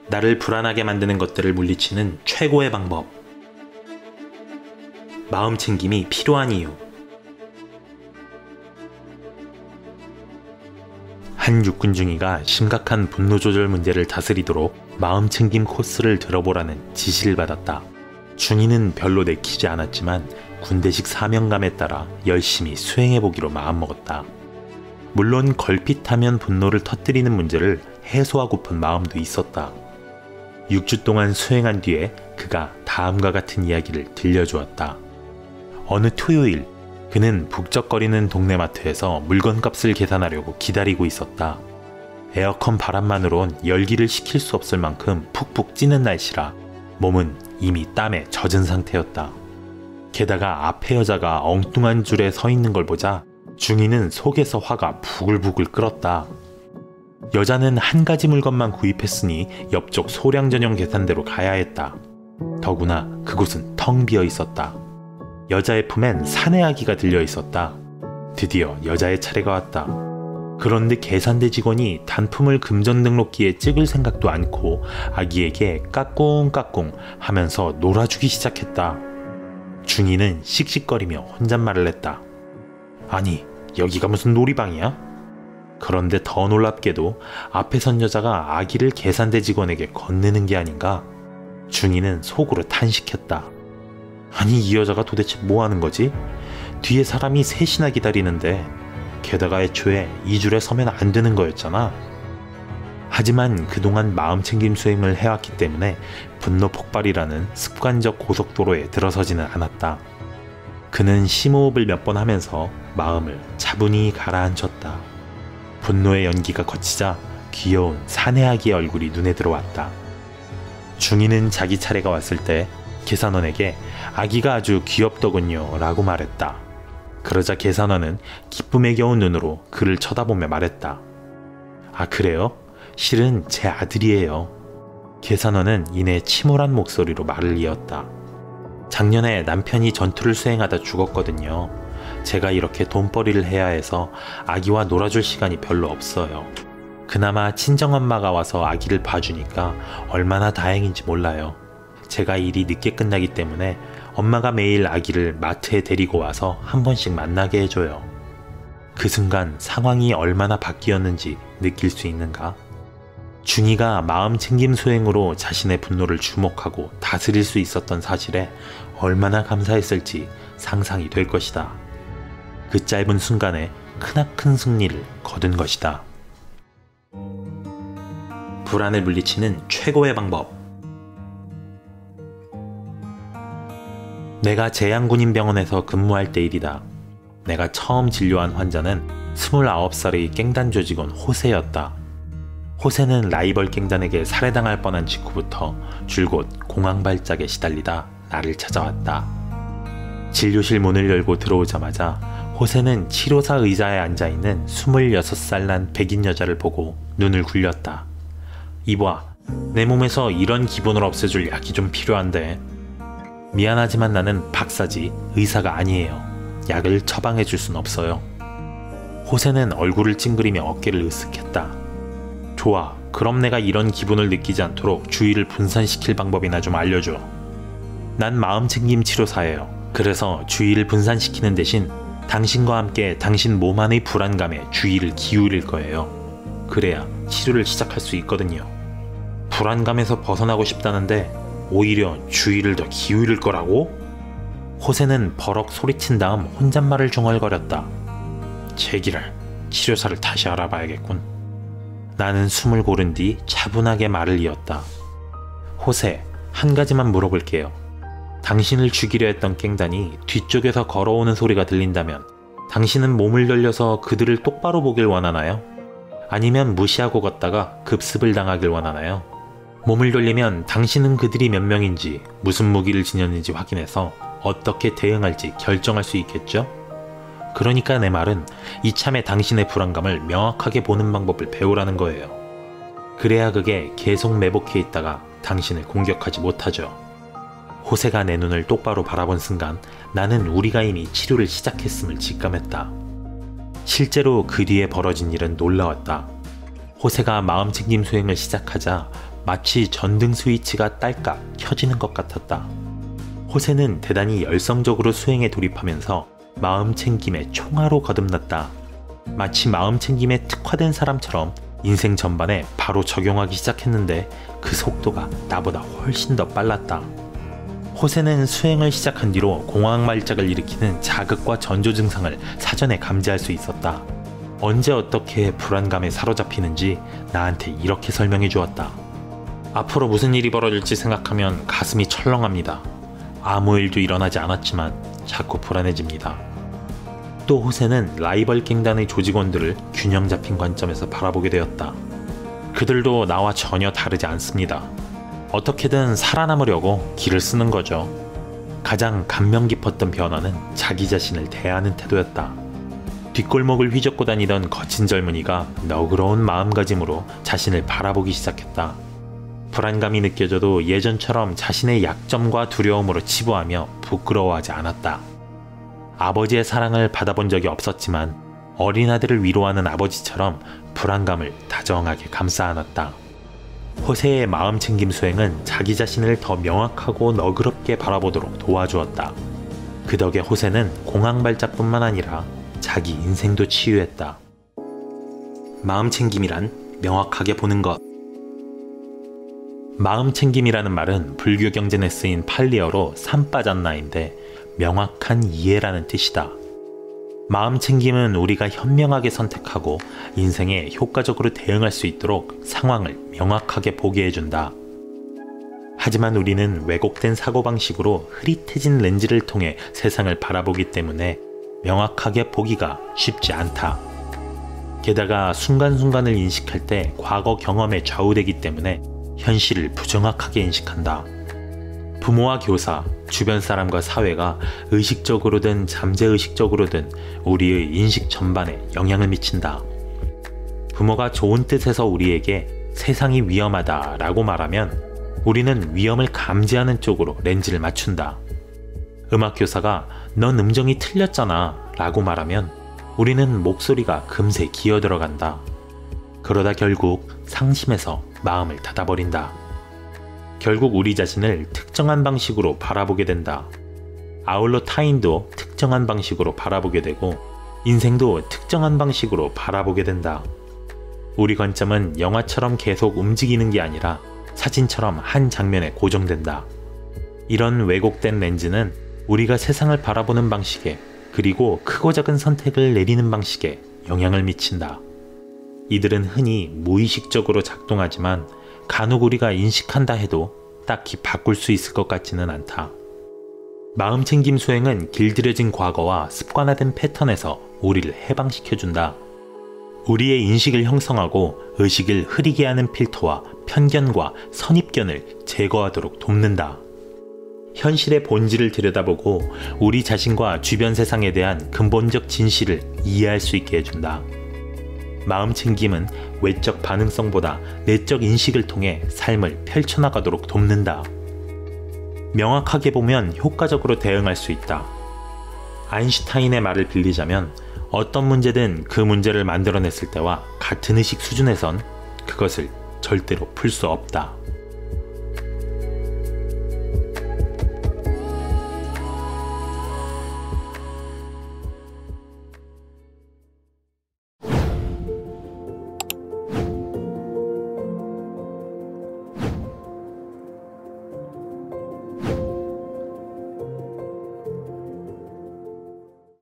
나를 불안하게 만드는 것들을 물리치는 최고의 방법. 마음 챙김이 필요한 이유. 한 육군 중위가 심각한 분노 조절 문제를 다스리도록 마음 챙김 코스를 들어보라는 지시를 받았다. 중위는 별로 내키지 않았지만 군대식 사명감에 따라 열심히 수행해보기로 마음먹었다. 물론 걸핏하면 분노를 터뜨리는 문제를 해소하고픈 마음도 있었다. 6주 동안 수행한 뒤에 그가 다음과 같은 이야기를 들려주었다. 어느 토요일, 그는 북적거리는 동네 마트에서 물건값을 계산하려고 기다리고 있었다. 에어컨 바람만으론 열기를 식힐 수 없을 만큼 푹푹 찌는 날씨라 몸은 이미 땀에 젖은 상태였다. 게다가 앞에 여자가 엉뚱한 줄에 서 있는 걸 보자 중위는 속에서 화가 부글부글 끓었다. 여자는 한 가지 물건만 구입했으니 옆쪽 소량 전용 계산대로 가야 했다. 더구나 그곳은 텅 비어 있었다. 여자의 품엔 사내 아기가 들려 있었다. 드디어 여자의 차례가 왔다. 그런데 계산대 직원이 단품을 금전 등록기에 찍을 생각도 않고 아기에게 까꿍까꿍 하면서 놀아주기 시작했다. 중위는 씩씩거리며 혼잣말을 했다. 아니, 여기가 무슨 놀이방이야? 그런데 더 놀랍게도 앞에 선 여자가 아기를 계산대 직원에게 건네는 게 아닌가? 중위는 속으로 탄식했다. 아니, 이 여자가 도대체 뭐 하는 거지? 뒤에 사람이 셋이나 기다리는데 게다가 애초에 이 줄에 서면 안 되는 거였잖아. 하지만 그동안 마음챙김 수행을 해왔기 때문에 분노 폭발이라는 습관적 고속도로에 들어서지는 않았다. 그는 심호흡을 몇 번 하면서 마음을 차분히 가라앉혔다. 분노의 연기가 거치자 귀여운 사내 아기의 얼굴이 눈에 들어왔다. 중위는 자기 차례가 왔을 때 계산원에게 아기가 아주 귀엽더군요 라고 말했다. 그러자 계산원은 기쁨에 겨운 눈으로 그를 쳐다보며 말했다. 아, 그래요? 실은 제 아들이에요. 계산원은 이내 침울한 목소리로 말을 이었다. 작년에 남편이 전투를 수행하다 죽었거든요. 제가 이렇게 돈벌이를 해야 해서 아기와 놀아줄 시간이 별로 없어요. 그나마 친정엄마가 와서 아기를 봐주니까 얼마나 다행인지 몰라요. 제가 일이 늦게 끝나기 때문에 엄마가 매일 아기를 마트에 데리고 와서 한 번씩 만나게 해줘요. 그 순간 상황이 얼마나 바뀌었는지 느낄 수 있는가? 중위가 마음챙김 수행으로 자신의 분노를 주목하고 다스릴 수 있었던 사실에 얼마나 감사했을지 상상이 될 것이다. 그 짧은 순간에 크나큰 승리를 거둔 것이다. 불안을 물리치는 최고의 방법. 내가 제양군인병원에서 근무할 때 일이다. 내가 처음 진료한 환자는 29살의 깽단 조직원 호세였다. 호세는 라이벌 깽단에게 살해당할 뻔한 직후부터 줄곧 공황발작에 시달리다 나를 찾아왔다. 진료실 문을 열고 들어오자마자 호세는 치료사 의자에 앉아있는 26살 난 백인 여자를 보고 눈을 굴렸다. 이봐, 내 몸에서 이런 기분을 없애줄 약이 좀 필요한데. 미안하지만 나는 박사지 의사가 아니에요. 약을 처방해 줄 순 없어요. 호세는 얼굴을 찡그리며 어깨를 으쓱했다. 좋아, 그럼 내가 이런 기분을 느끼지 않도록 주의를 분산시킬 방법이나 좀 알려줘. 난 마음챙김 치료사예요. 그래서 주의를 분산시키는 대신 당신과 함께 당신 몸 안의 불안감에 주의를 기울일 거예요. 그래야 치료를 시작할 수 있거든요. 불안감에서 벗어나고 싶다는데 오히려 주의를 더 기울일 거라고? 호세는 버럭 소리친 다음 혼잣말을 중얼거렸다. 제기랄, 치료사를 다시 알아봐야겠군. 나는 숨을 고른 뒤 차분하게 말을 이었다. 호세, 한 가지만 물어볼게요. 당신을 죽이려 했던 깽단이 뒤쪽에서 걸어오는 소리가 들린다면 당신은 몸을 돌려서 그들을 똑바로 보길 원하나요? 아니면 무시하고 걷다가 급습을 당하길 원하나요? 몸을 돌리면 당신은 그들이 몇 명인지 무슨 무기를 지녔는지 확인해서 어떻게 대응할지 결정할 수 있겠죠? 그러니까 내 말은 이참에 당신의 불안감을 명확하게 보는 방법을 배우라는 거예요. 그래야 그게 계속 매복해 있다가 당신을 공격하지 못하죠. 호세가 내 눈을 똑바로 바라본 순간 나는 우리가 이미 치료를 시작했음을 직감했다. 실제로 그 뒤에 벌어진 일은 놀라웠다. 호세가 마음챙김 수행을 시작하자 마치 전등 스위치가 딸깍 켜지는 것 같았다. 호세는 대단히 열성적으로 수행에 돌입하면서 마음챙김의 총알로 거듭났다. 마치 마음챙김에 특화된 사람처럼 인생 전반에 바로 적용하기 시작했는데 그 속도가 나보다 훨씬 더 빨랐다. 호세는 수행을 시작한 뒤로 공황말작을 일으키는 자극과 전조 증상을 사전에 감지할 수 있었다. 언제 어떻게 불안감에 사로잡히는지 나한테 이렇게 설명해 주었다. 앞으로 무슨 일이 벌어질지 생각하면 가슴이 철렁합니다. 아무 일도 일어나지 않았지만 자꾸 불안해집니다. 또 호세는 라이벌 갱단의 조직원들을 균형 잡힌 관점에서 바라보게 되었다. 그들도 나와 전혀 다르지 않습니다. 어떻게든 살아남으려고 길을 쓰는 거죠. 가장 감명 깊었던 변화는 자기 자신을 대하는 태도였다. 뒷골목을 휘젓고 다니던 거친 젊은이가 너그러운 마음가짐으로 자신을 바라보기 시작했다. 불안감이 느껴져도 예전처럼 자신의 약점과 두려움으로 치부하며 부끄러워하지 않았다. 아버지의 사랑을 받아본 적이 없었지만 어린 아들을 위로하는 아버지처럼 불안감을 다정하게 감싸 안았다. 호세의 마음챙김 수행은 자기 자신을 더 명확하고 너그럽게 바라보도록 도와주었다. 그 덕에 호세는 공황발작뿐만 아니라 자기 인생도 치유했다. 마음챙김이란 명확하게 보는 것. 마음챙김이라는 말은 불교 경전에 쓰인 팔리어로 삼빠잔나인데 명확한 이해라는 뜻이다. 마음챙김은 우리가 현명하게 선택하고 인생에 효과적으로 대응할 수 있도록 상황을 명확하게 보게 해준다. 하지만 우리는 왜곡된 사고방식으로 흐릿해진 렌즈를 통해 세상을 바라보기 때문에 명확하게 보기가 쉽지 않다. 게다가 순간순간을 인식할 때 과거 경험에 좌우되기 때문에 현실을 부정확하게 인식한다. 부모와 교사, 주변 사람과 사회가 의식적으로든 잠재의식적으로든 우리의 인식 전반에 영향을 미친다. 부모가 좋은 뜻에서 우리에게 세상이 위험하다라고 말하면 우리는 위험을 감지하는 쪽으로 렌즈를 맞춘다. 음악교사가 넌 음정이 틀렸잖아 라고 말하면 우리는 목소리가 금세 기어들어간다. 그러다 결국 상심해서 마음을 닫아버린다. 결국 우리 자신을 특정한 방식으로 바라보게 된다. 아울러 타인도 특정한 방식으로 바라보게 되고 인생도 특정한 방식으로 바라보게 된다. 우리 관점은 영화처럼 계속 움직이는 게 아니라 사진처럼 한 장면에 고정된다. 이런 왜곡된 렌즈는 우리가 세상을 바라보는 방식에 그리고 크고 작은 선택을 내리는 방식에 영향을 미친다. 이들은 흔히 무의식적으로 작동하지만 간혹 우리가 인식한다 해도 딱히 바꿀 수 있을 것 같지는 않다. 마음챙김 수행은 길들여진 과거와 습관화된 패턴에서 우리를 해방시켜준다. 우리의 인식을 형성하고 의식을 흐리게 하는 필터와 편견과 선입견을 제거하도록 돕는다. 현실의 본질을 들여다보고 우리 자신과 주변 세상에 대한 근본적 진실을 이해할 수 있게 해준다. 마음챙김은 외적 반응성보다 내적 인식을 통해 삶을 펼쳐나가도록 돕는다. 명확하게 보면 효과적으로 대응할 수 있다. 아인슈타인의 말을 빌리자면 어떤 문제든 그 문제를 만들어냈을 때와 같은 의식 수준에선 그것을 절대로 풀 수 없다.